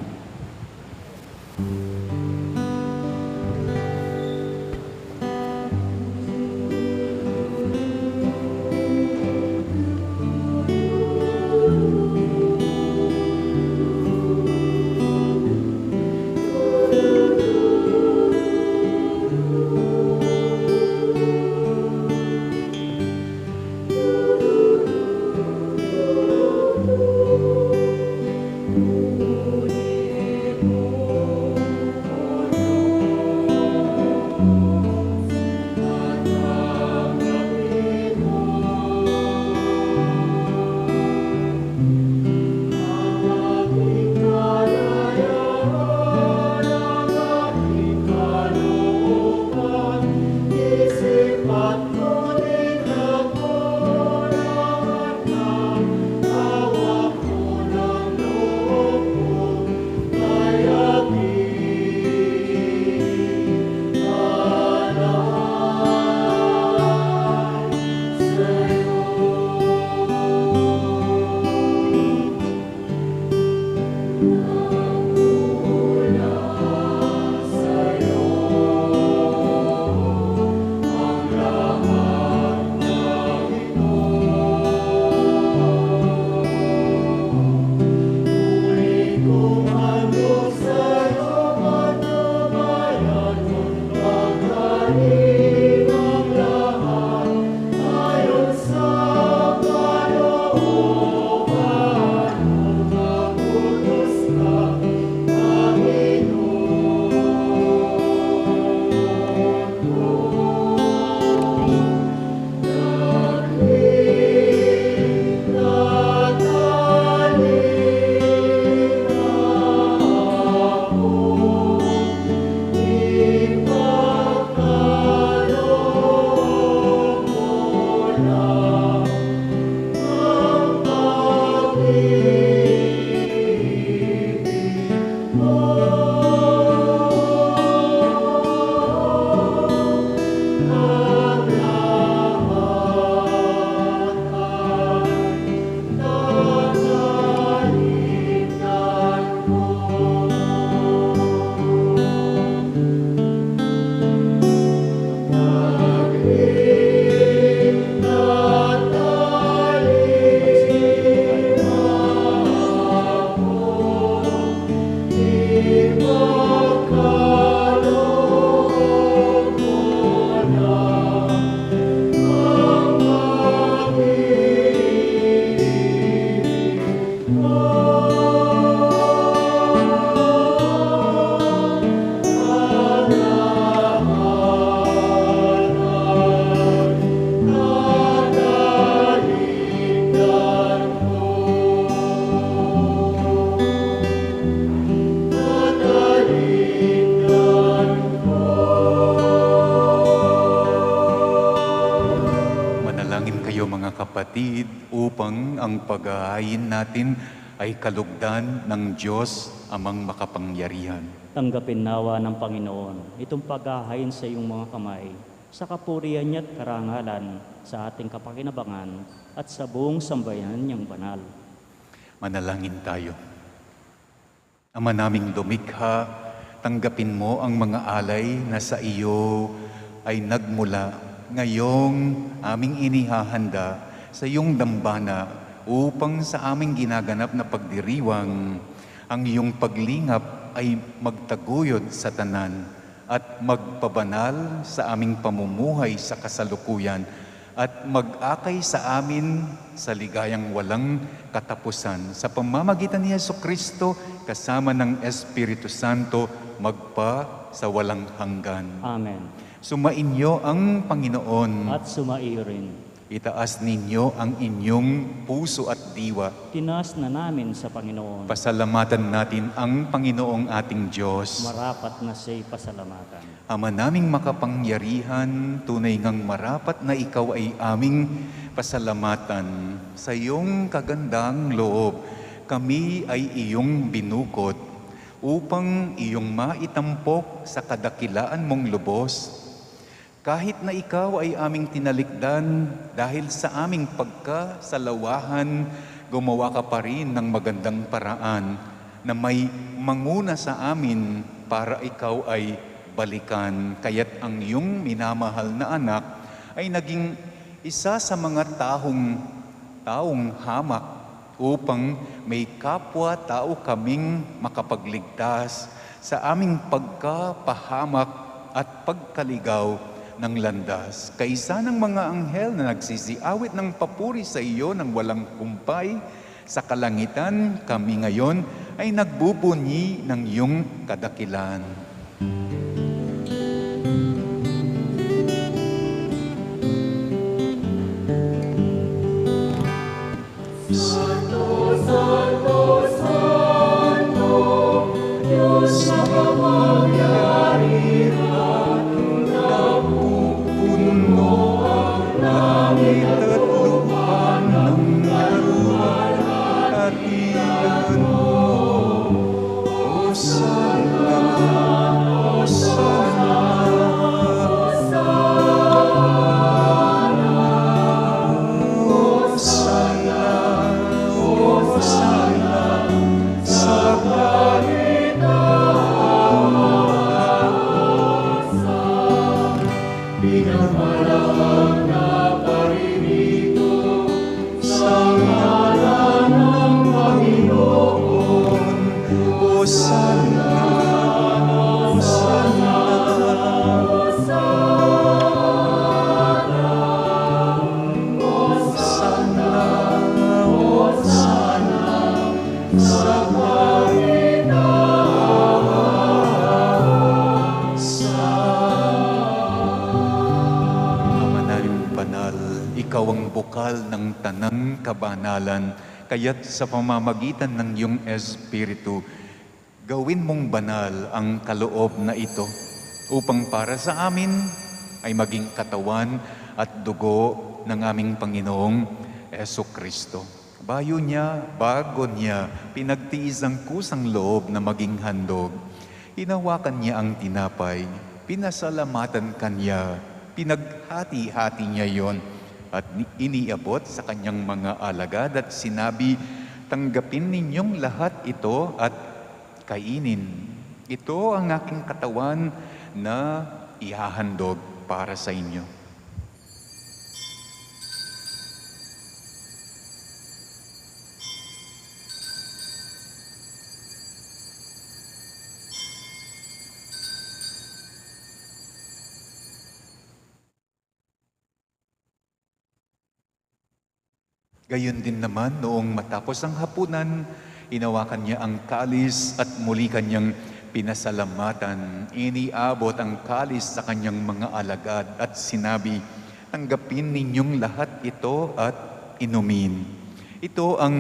Lord. kayo mga kapatid upang ang paghahain natin ay kalugdan ng Diyos amang makapangyarihan. Tanggapin nawa ng Panginoon itong paghahain sa iyong mga kamay, sa kapurihan niya at karangalan, sa ating kapakinabangan at sa buong sambayanan niyang banal. Manalangin tayo. Ama naming lumikha, tanggapin mo ang mga alay na sa iyo ay nagmula ngayong aming inihahanda sa iyong dambana upang sa aming ginaganap na pagdiriwang ang iyong paglingap ay magtaguyod sa tanan at magpabanal sa aming pamumuhay sa kasalukuyan at mag-akay sa amin sa ligayang walang katapusan. Sa pamamagitan ni Jesucristo, kasama ng Espiritu Santo, magpa sa walang hanggan. Amen. Sumainyo ang Panginoon. At sumaiyo rin. Itaas ninyo ang inyong puso at diwa. Tinaas na namin sa Panginoon. Pasalamatan natin ang Panginoong ating Diyos. Marapat na siya'y pasalamatan. Ama naming makapangyarihan, tunay ngang marapat na ikaw ay aming pasalamatan. Sa iyong kagandang loob, kami ay iyong binukod upang iyong maitampok sa kadakilaan mong lubos. Kahit na ikaw ay aming tinalikdan dahil sa aming pagkasalawahan, gumawa ka pa rin ng magandang paraan na may manguna sa amin para ikaw ay balikan. Kaya't ang iyong minamahal na anak ay naging isa sa mga taong hamak upang may kapwa-tao kaming makapagligtas sa aming pagkapahamak at pagkaligaw ng landas. Kaisa ng mga anghel na nagsisiawit ng papuri sa iyo ng walang kumpay sa kalangitan, kami ngayon ay nagbubunyi ng iyong kadakilan. Kabanalan, kaya't sa pamamagitan ng iyong Espiritu, gawin mong banal ang kaloob na ito upang para sa amin ay maging katawan at dugo ng aming Panginoong Jesucristo. Bago niya, pinagtiis ang kusang loob na maging handog. Hinawakan niya ang tinapay, pinasalamatan kanya, pinaghati-hati niya yon at iniabot sa kanyang mga alagad at sinabi, tanggapin ninyong lahat ito at kainin. Ito ang aking katawan na ihahandog para sa inyo. Gayon din naman, noong matapos ang hapunan, hinawakan niya ang kalis at muli kanyang pinasalamatan. Iniabot ang kalis sa kanyang mga alagad at sinabi, tanggapin ninyong lahat ito at inumin. Ito ang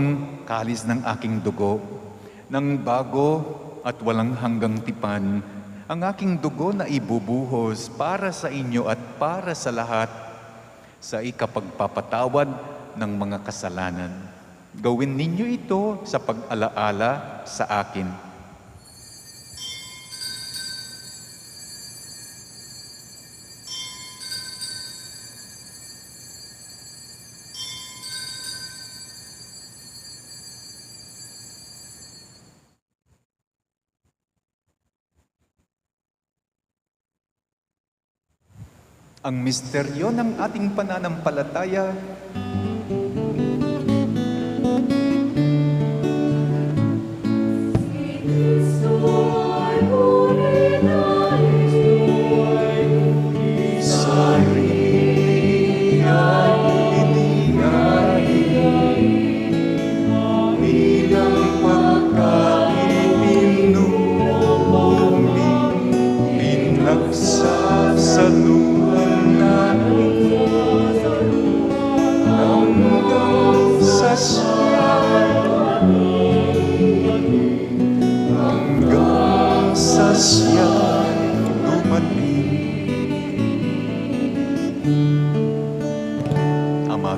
kalis ng aking dugo, ng bago at walang hanggang tipan, ang aking dugo na ibubuhos para sa inyo at para sa lahat sa ikapagpapatawad ng mga kasalanan. Gawin ninyo ito sa pag-alaala sa akin. Ang misteryo ng ating pananampalataya,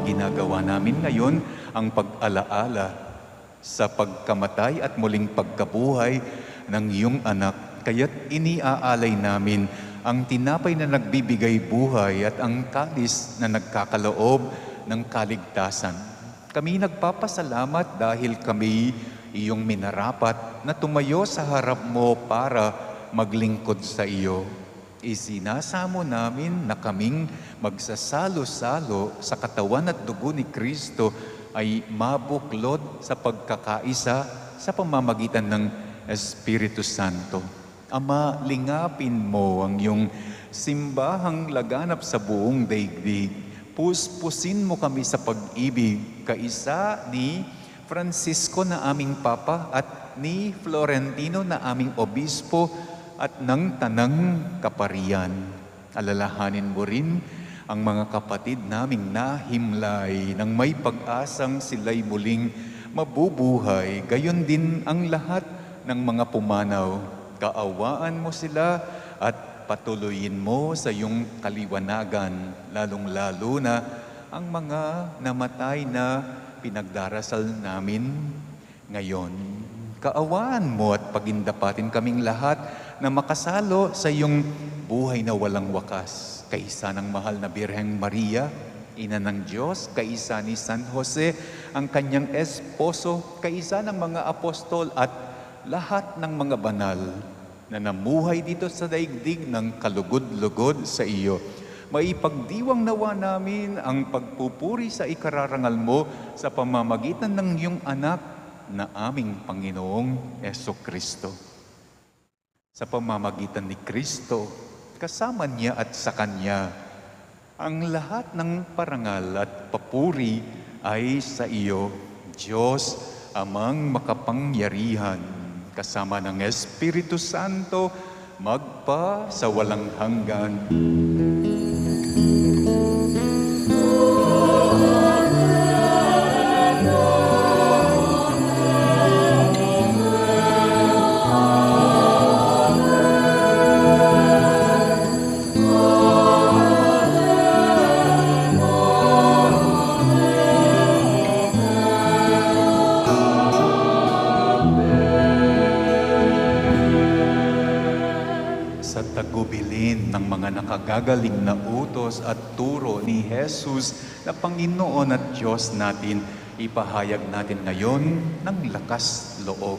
ginagawa namin ngayon ang pag-alaala sa pagkamatay at muling pagkabuhay ng iyong anak. Kaya't iniaalay namin ang tinapay na nagbibigay buhay at ang kalis na nagkakaloob ng kaligtasan. Kami nagpapasalamat dahil kami iyong minarapat na tumayo sa harap mo para maglingkod sa iyo. Isinasamo namin na kaming magsasalo-salo sa katawan at dugo ni Kristo ay mabuklod sa pagkakaisa sa pamamagitan ng Espiritu Santo. Ama, lingapin mo ang iyong simbahang laganap sa buong daigdig. Puspusin mo kami sa pag-ibig, kaisa ni Francisco na aming Papa at ni Florentino na aming Obispo at ng Tanang Kaparian. Alalahanin mo rin ang mga kapatid naming nahimlay nang may pag-asang sila'y muling mabubuhay. Gayon din ang lahat ng mga pumanaw. Kaawaan mo sila at patuloyin mo sa iyong kaliwanagan, lalong-lalo na ang mga namatay na pinagdarasal namin ngayon. Kaawaan mo at pagindapatin kaming lahat na makasalo sa iyong buhay na walang wakas. Kaisa ng mahal na Birheng Maria, Ina ng Diyos, kaisa ni San Jose, ang kanyang esposo, kaisa ng mga apostol at lahat ng mga banal na namuhay dito sa daigdig ng kalugod-lugod sa iyo. Maipagdiwang nawa namin ang pagpupuri sa ikararangal mo sa pamamagitan ng iyong anak na aming Panginoong Jesucristo. Sa pamamagitan ni Kristo, kasama niya at sa Kanya, ang lahat ng parangal at papuri ay sa iyo, Diyos, Amang makapangyarihan, kasama ng Espiritu Santo, magpa sa walang hanggan. Tagubilin ng mga nakagagaling na utos at turo ni Jesus na Panginoon at Diyos natin, ipahayag natin ngayon ng lakas loob.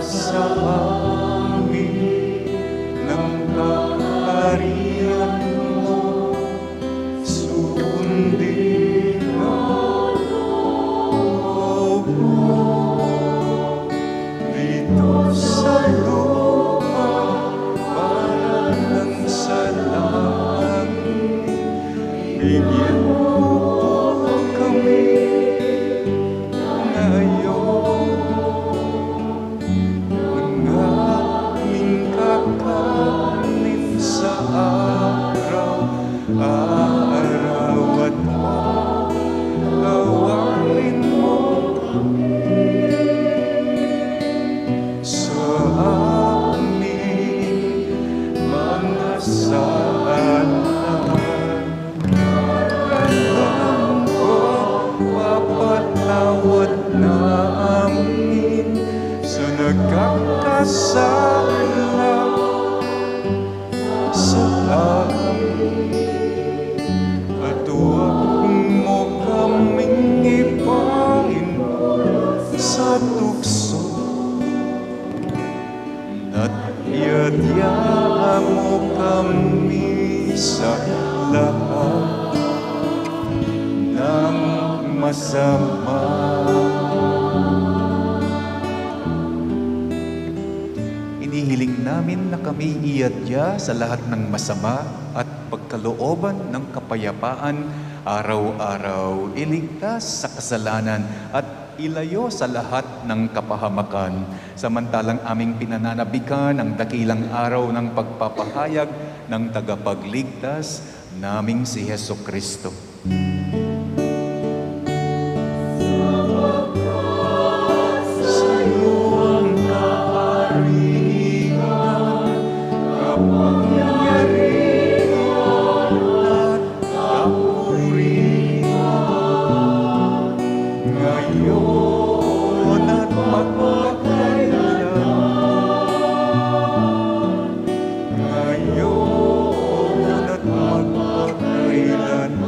Sa amin ng kaharian Pinalulugod namin sa nagkakasala sa amin. At huwag mo kaming ipahin sa tukso. At iadya mo kami sa lahat ng masama. Inihiling namin na kami iadya sa lahat ng masama at pagkalooban ng kapayapaan araw-araw, iligtas sa kasalanan at ilayo sa lahat ng kapahamakan, samantalang aming pinananabikan ang dakilang araw ng pagpapahayag ng tagapagligtas naming si Hesukristo. Sa iyo ang kaharian, kapangyarihan at kapurihan, ngayon at magpakailanman. Ngayon at magpakailanman.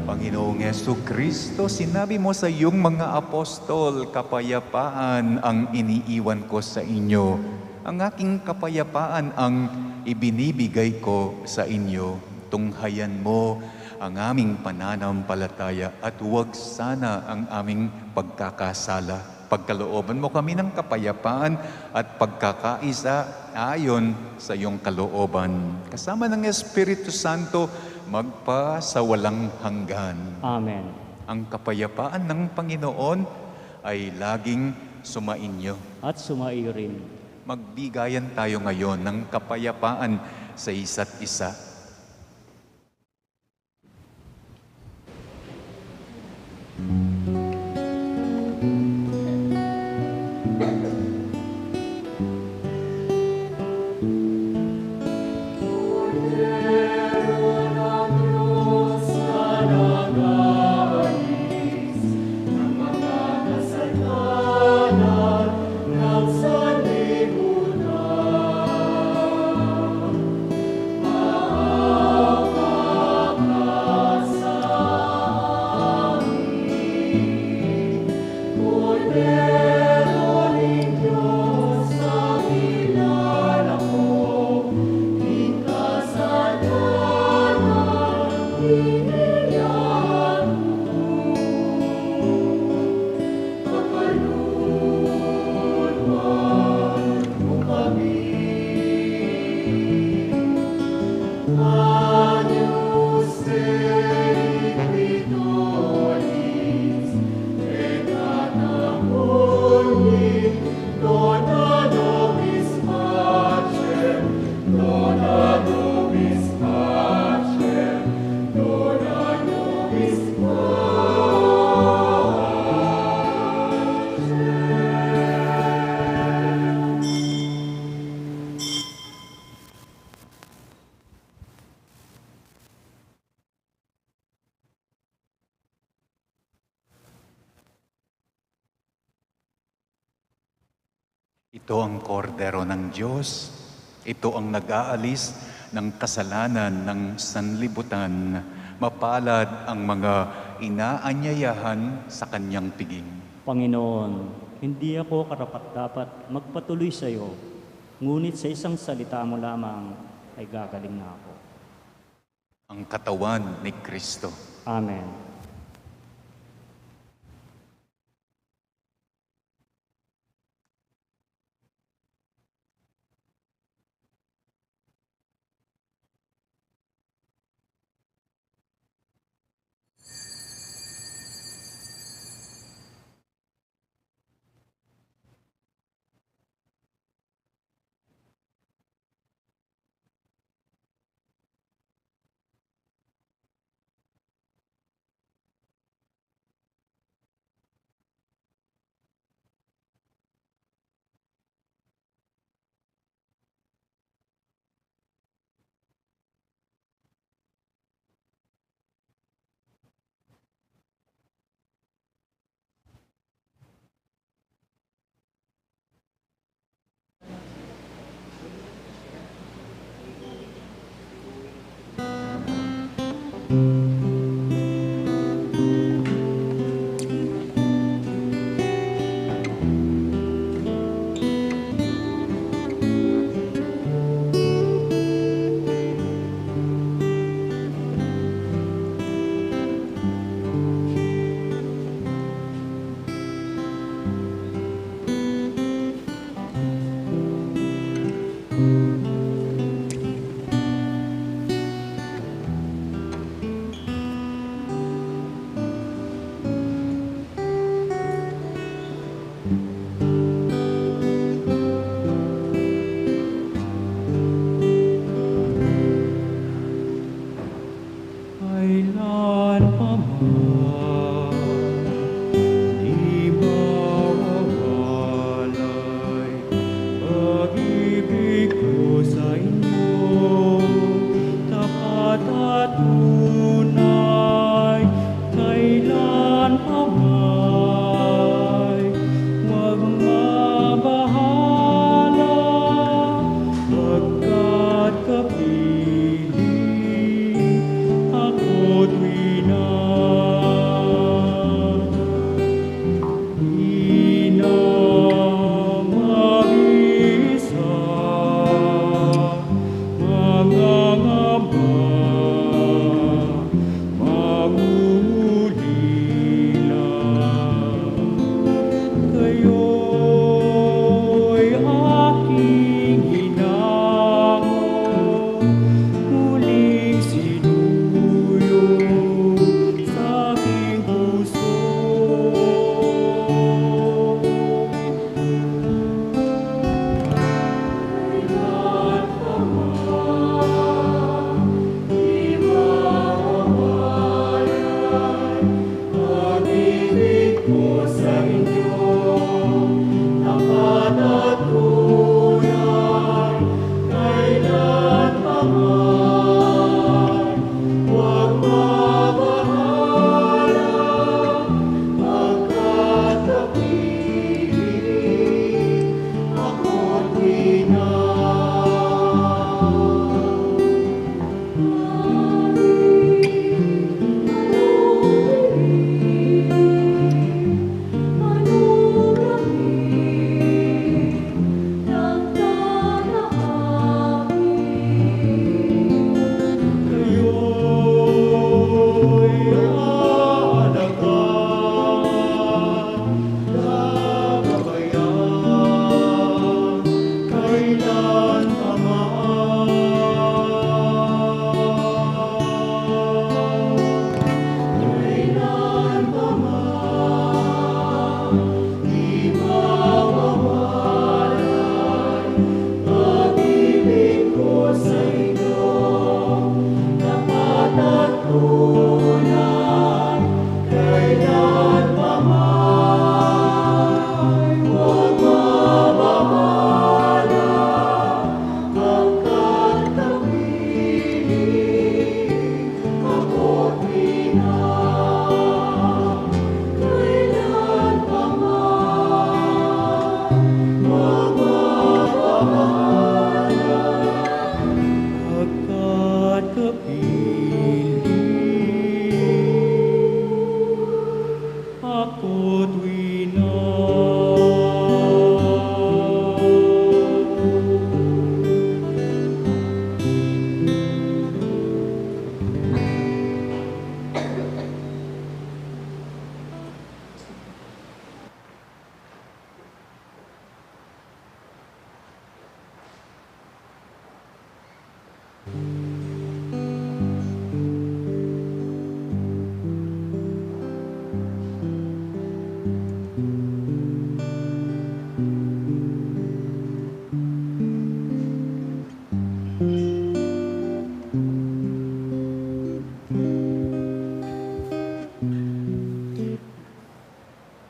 Panginoong Hesukristo, sinabi mo sa iyong mga apostol, kapayapaan ang iniiwan ko sa inyo. Ang aking kapayapaan ang ibinibigay ko sa inyo. Tunghayan mo ang aming pananampalataya at huwag sana ang aming pagkakasala. Pagkalooban mo kami ng kapayapaan at pagkakaisa ayon sa iyong kalooban. Kasama ng Espiritu Santo, magpa sa walang hanggan. Amen. Ang kapayapaan ng Panginoon ay laging sumainyo. At sumaiyo rin. Magbigayan tayo ngayon ng kapayapaan sa isa't isa. Ito ang kordero ng Diyos. Ito ang nag-aalis ng kasalanan ng sanlibutan. Mapalad ang mga inaanyayahan sa kanyang piging. Panginoon, hindi ako karapat-dapat magpatuloy sa iyo, ngunit sa isang salita mo lamang ay gagaling na ako. Ang katawan ni Kristo. Amen.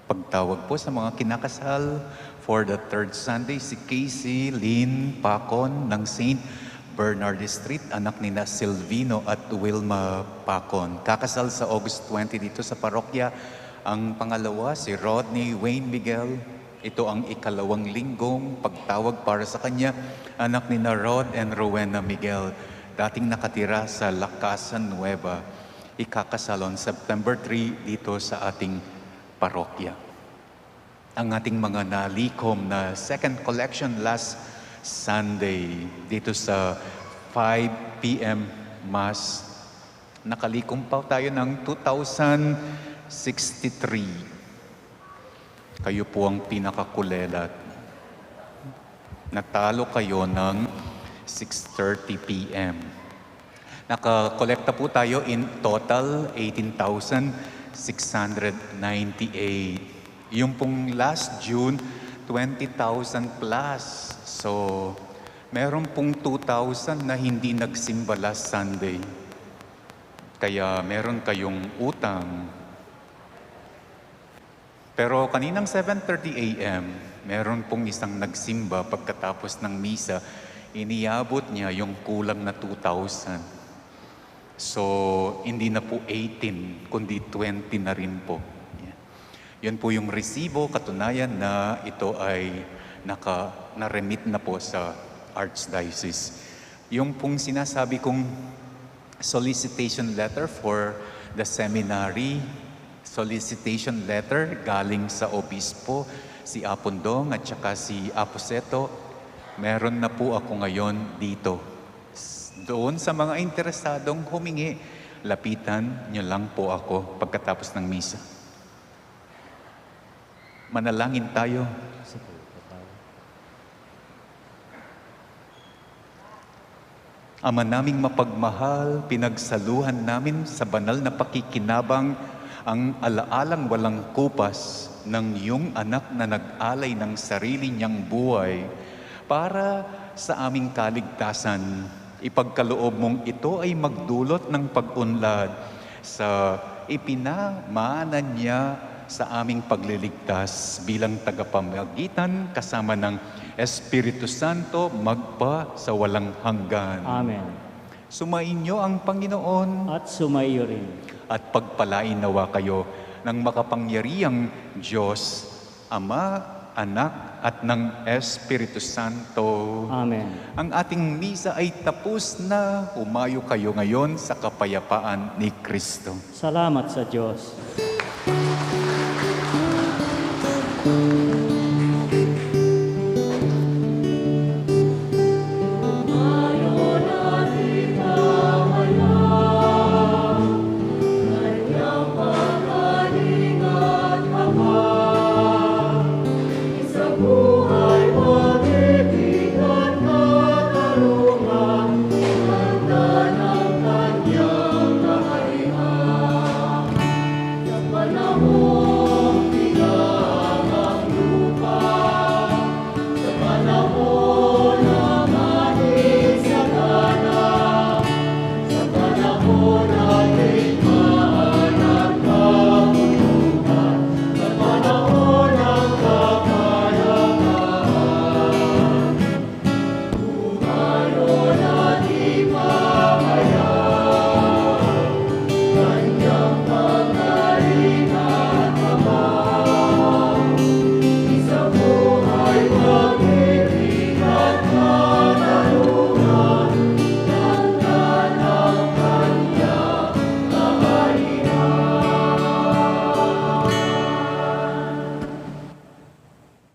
Pagtawag po sa mga kinakasal for the third Sunday, si Casey Lynn Pacon ng St. Bernard Street, anak ni Silvino at Wilma Pacon. Kakasal sa August 20 dito sa parokya. Ang pangalawa, si Rodney Wayne Miguel. Ito ang ikalawang linggong pagtawag para sa kanya, anak ni Rod and Rowena Miguel, dating nakatira sa La Casa Nueva. Ikakasal on September 3 dito sa ating parokya. Ang ating mga nalikom na second collection last Sunday dito sa 5 p.m. Mass. Nakalikom pa tayo ng 2,063. Kayo po ang pinakakulelat. Natalo kayo ng 6:30 p.m. Nakakolekta po tayo in total 18,698. Yung pong last June, 20,000 plus. So, meron pong 2,000 na hindi nagsimba last Sunday. Kaya meron kayong utang. Pero kaninang 7:30 a.m., meron pong isang nagsimba pagkatapos ng misa, iniabot niya yung kulang na 2,000. So, hindi na po 18, kundi 20 na rin po. Yan po yung resibo, katunayan na ito ay na-remit na po sa Archdiocese. Yung pong sinasabi kong solicitation letter for the seminary, solicitation letter galing sa obispo, si Apondong at saka si Aposeto, meron na po ako ngayon dito. Doon sa mga interesadong humingi, lapitan niyo lang po ako pagkatapos ng misa. Manalangin tayo. Ama naming mapagmahal, pinagsaluhan namin sa banal na pakikinabang ang alaalang walang kupas ng iyong anak na nag-alay ng sarili niyang buhay para sa aming kaligtasan. Ipagkaloob mong ito ay magdulot ng pag-unlad sa ipinamana niya sa aming pagliligtas bilang tagapamagitan kasama ng Espiritu Santo magpa sa walang hanggan. Amen. Sumainyo ang Panginoon At sumaiyo rin. at pagpalain nawa kayo ng makapangyarihang Diyos, Ama, Anak at ng Espiritu Santo. Amen. Ang ating misa ay tapos na. Humayo kayo ngayon sa kapayapaan ni Kristo. Salamat sa Diyos. Panahon